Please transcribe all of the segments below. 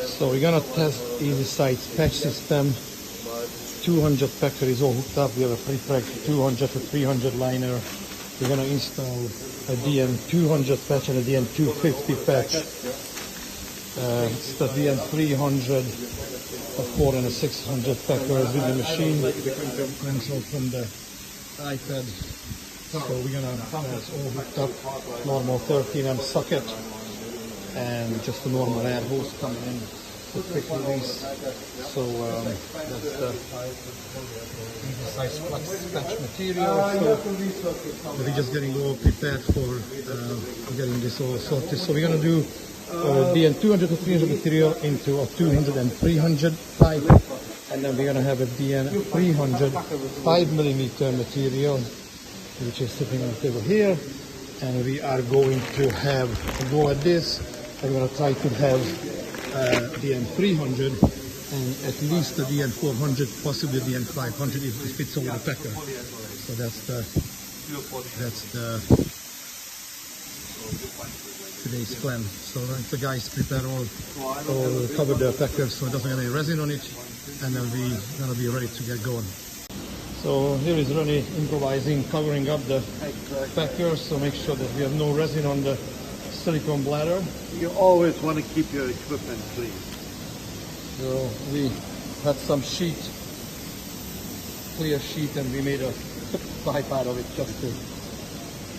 So we're gonna test Easy-Sight's patch system. 200 packer is all hooked up. We have a pre-packed 200 to 300 liner. We're gonna install a DN200 patch and a DN250 patch. It's the DN300, a 4 and a 600 packers with the machine. Control from the iPad. So we're gonna have all hooked up. Normal 13 amp socket and just a normal air hose coming in to quick release. So that's the Easy-Sight flux patch material. So we're just getting all prepared for getting this all sorted. So we're gonna do DN200 to 300 material into a 200 and 300 pipe, and then we're gonna have a DN300 5mm material, which is sitting on the table here, and we are going to have a go at this. I'm going to try to have DN300 and at least the DN400, possibly DN500 if it fits over the packer. So that's the today's plan. So the guys prepare all cover the packer so it doesn't have any resin on it, and then we're going to be ready to get going. So here is Ronnie improvising, covering up the packer, so make sure that we have no resin on the silicone bladder. You always want to keep your equipment clean. So we had some clear sheet, and we made a pipe out of it just to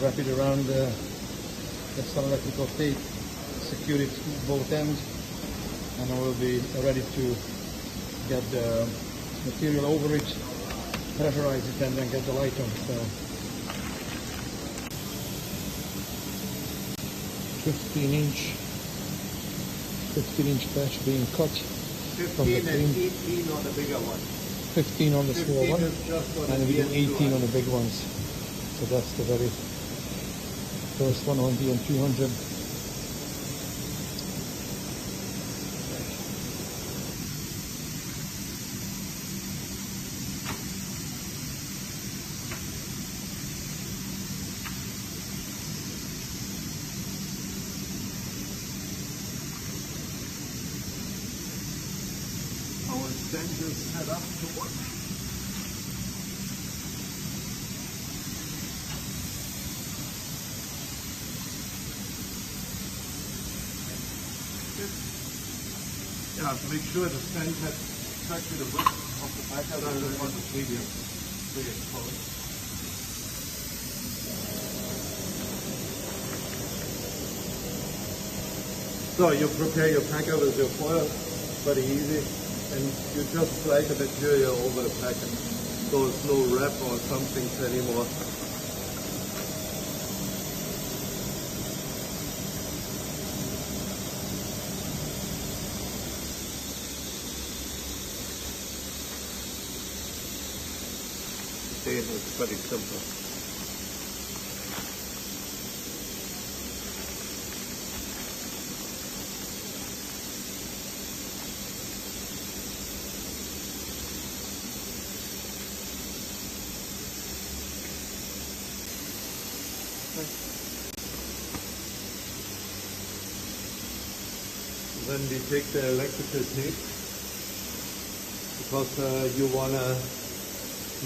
wrap it around. There's some electrical tape, secure it to both ends, and then we'll be ready to get the material over it, pressurize it, and then get the light on. So 15-inch patch being cut. 15 and 18 on the bigger one. 15 on the small one, and we do 18 on the big ones. So that's the very first one on DN200. Stench is set up to work. Yeah, make sure the stench has exactly the width of the packer that we want to pre-expose. So you prepare your packer with your foil, very easy. And you just slide the material over the packet, so it's no wrap or something anymore. Okay, it's very simple. Then we take the electrical tape, because you want to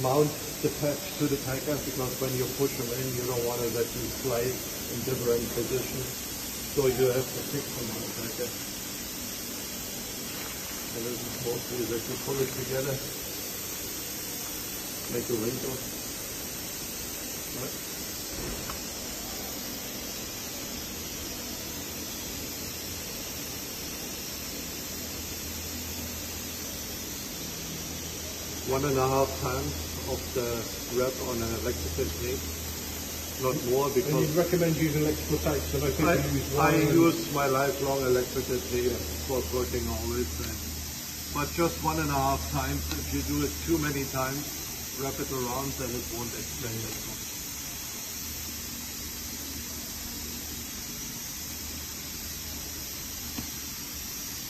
mount the patch to the packer, because when you push them in, you don't want to let them slide in different positions. So you have to fix them on the packer. And this is mostly that you pull it together, make a wrinkle. Right. One and a half times of the wrap on an electrical tape, not more, because... And you'd recommend using electrical tape, so I use my lifelong electrical tape for working always. But just 1.5 times. If you do it too many times, wrap it around, then it won't extend it.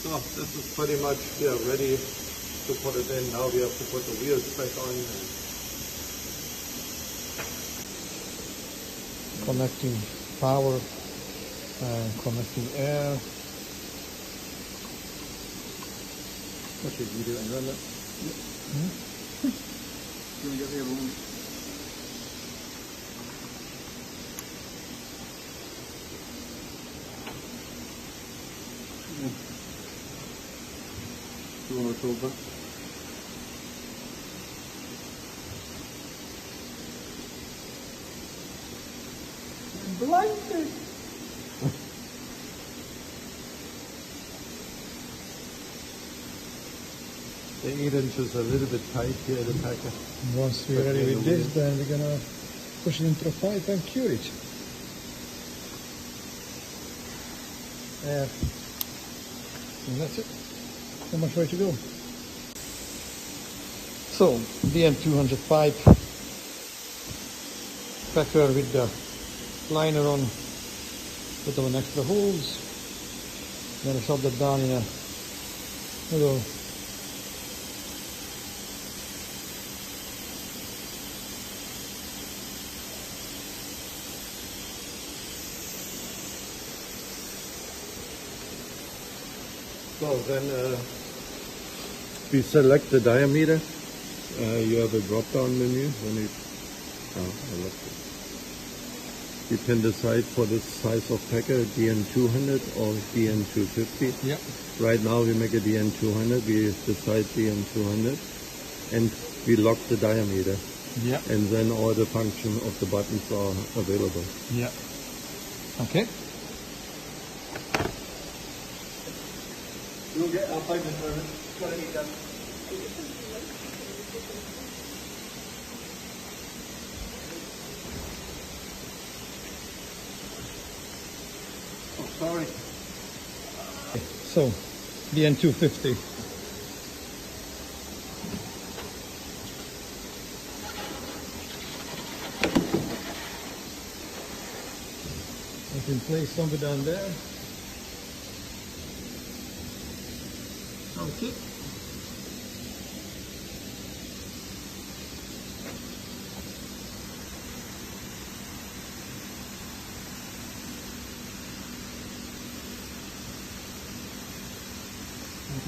So this is pretty much ready to put it in. Now we have to put the wheels back on. Connecting power, connecting air. What's your video and run that? You want to get the other one? You want to talk about? Blinded. The 8 inches a little bit tight here, the packer. Once we're ready with this, then we're gonna push it into a pipe and cure it. And that's it. Not much way to go. So, DM200 pipe, packer with the liner on, put them on extra holes, then I shove that down in a little So then we select the diameter. You have a drop-down menu. When you, I love it. You can decide for the size of packer, DN200 or DN250. Yeah. Right now we make a DN200. We decide DN200, and we lock the diameter. Yeah. And then all the function of the buttons are available. Yeah. Okay. You'll get our payment permit. Oh, sorry. So, DN250. I can place something down there. Okay.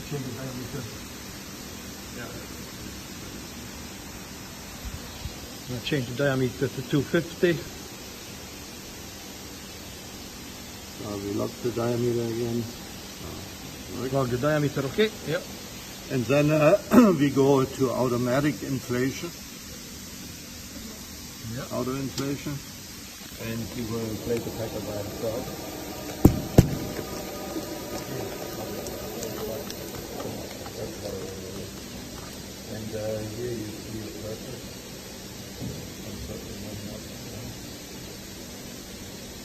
Change the diameter. Yeah. I'm going to change the diameter to 250. We lock the diameter again. Log the diameter, okay? Yep. And then we go to automatic inflation. Yep. Auto inflation. And you will inflate the packer by itself. And here you see your pressure.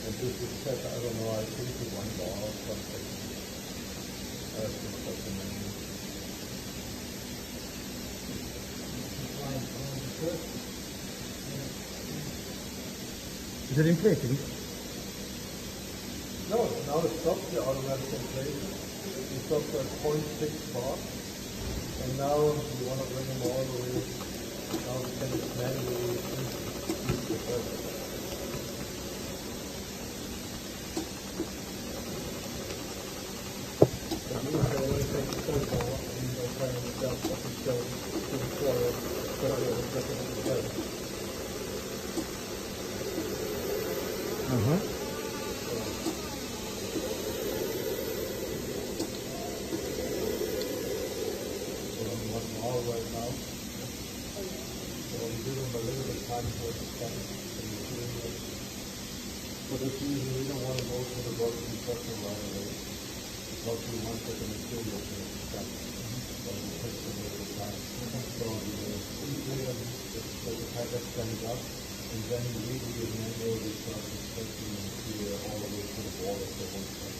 And this is set, I don't know, I think to 1 bar or something. Is it inflating? No, now it stops the automatic inflation. It stops at 0.6 bar. And now you want to bring them all the way. Now we can manually increase the pressure. Right now. So we give them a little bit of time for it to stand and the material. For this reason, we don't want to go to the working pressure right away because we want that the material to stand. So it takes a little bit of time. So we will inflate let the packer stand up, and then immediately manually start inspecting the material all the way to the wall of the whole thing.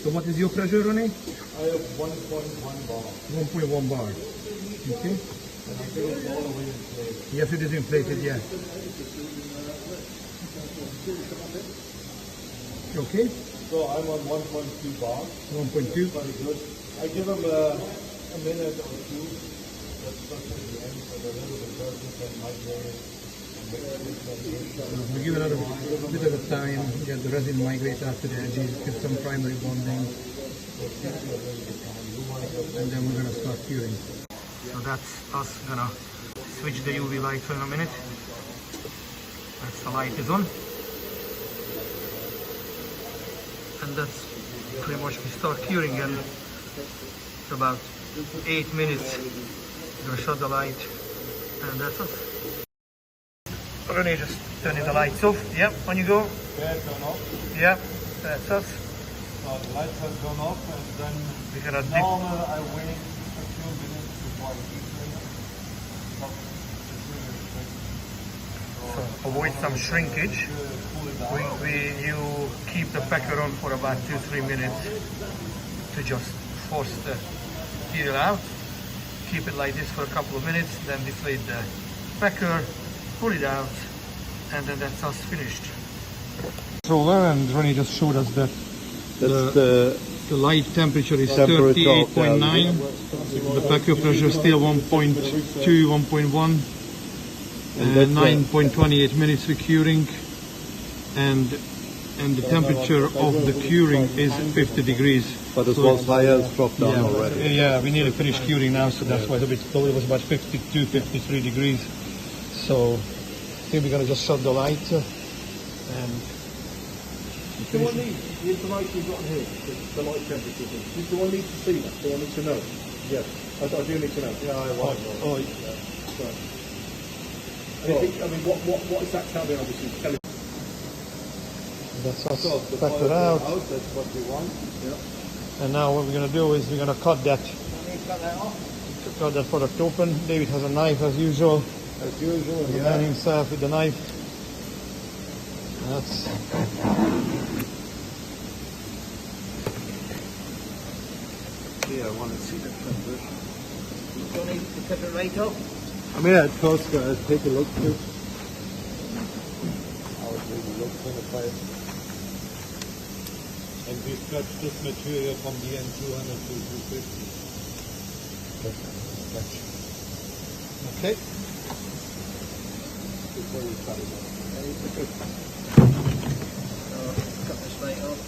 So what is your pressure on it? I have 1.1 bar. 1.1 bar. Okay. And I think it's all the way inflated. Yes, it is inflated, yeah. Okay. So I'm on 1.2 bar. 1.2. Very good. I give them a minute or two. That's just at the end, so they're a little bit dirty and migrated. And We give it a bit of a time, get the resin migrate after the edges, get some primary bonding, and then we're gonna start curing. So that's us gonna switch the UV light for a minute. That's the light is on. And that's pretty much we start curing and for about 8 minutes. We're gonna shut the light and that's us. Rene, just turning the lights off. Yep, on you go. Yeah, turn off. Yep, that's us. So the lights have gone off, and then We're gonna dip. normal I wait a few minutes before I keep it. So avoid some shrinkage. You keep the packer on for about 2-3 minutes to just force the material out. Keep it like this for a couple of minutes, then deflate the packer, pull it out, and then that's us finished. Roller, and Ronnie just showed us that the light temperature is 38.9. The packer pressure is still 1.2, 1.1. 9.28 minutes for curing, and the temperature of the curing is 50 degrees. But it So was higher, it's dropped down already. Yeah, we nearly finished curing now, so that's why it was about 52, 53 degrees. So here we're gonna just shut the light and Do I need the information you've got on here, the light temperature thing? Do I need to see that? Do I need to know? Yeah, I do need to know. Yeah, I want to know. Right. Anything, I mean, what is that telling? Obviously, telling. that's us So the packed it point out. that's what we want. Yeah. And now what we're gonna do is we're gonna cut that product open. David has a knife as usual. As usual, The man himself with the knife. That's Yeah, I want to see the transition. Do you need to cut it right off? I mean, at first, take a look too. How it really looks on the pipe. And we stretch this material from the N200 to 250. okay. Before we cut it off. Cut this right off.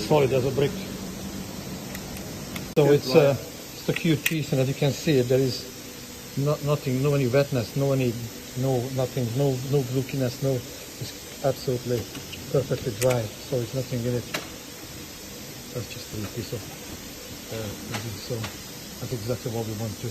Solid as a brick. So it's the cured piece, and as you can see, there is nothing, no any wetness, nothing, no glutiness, no. It's absolutely perfectly dry. So it's nothing in it. That's just a piece of. So that's exactly what we want to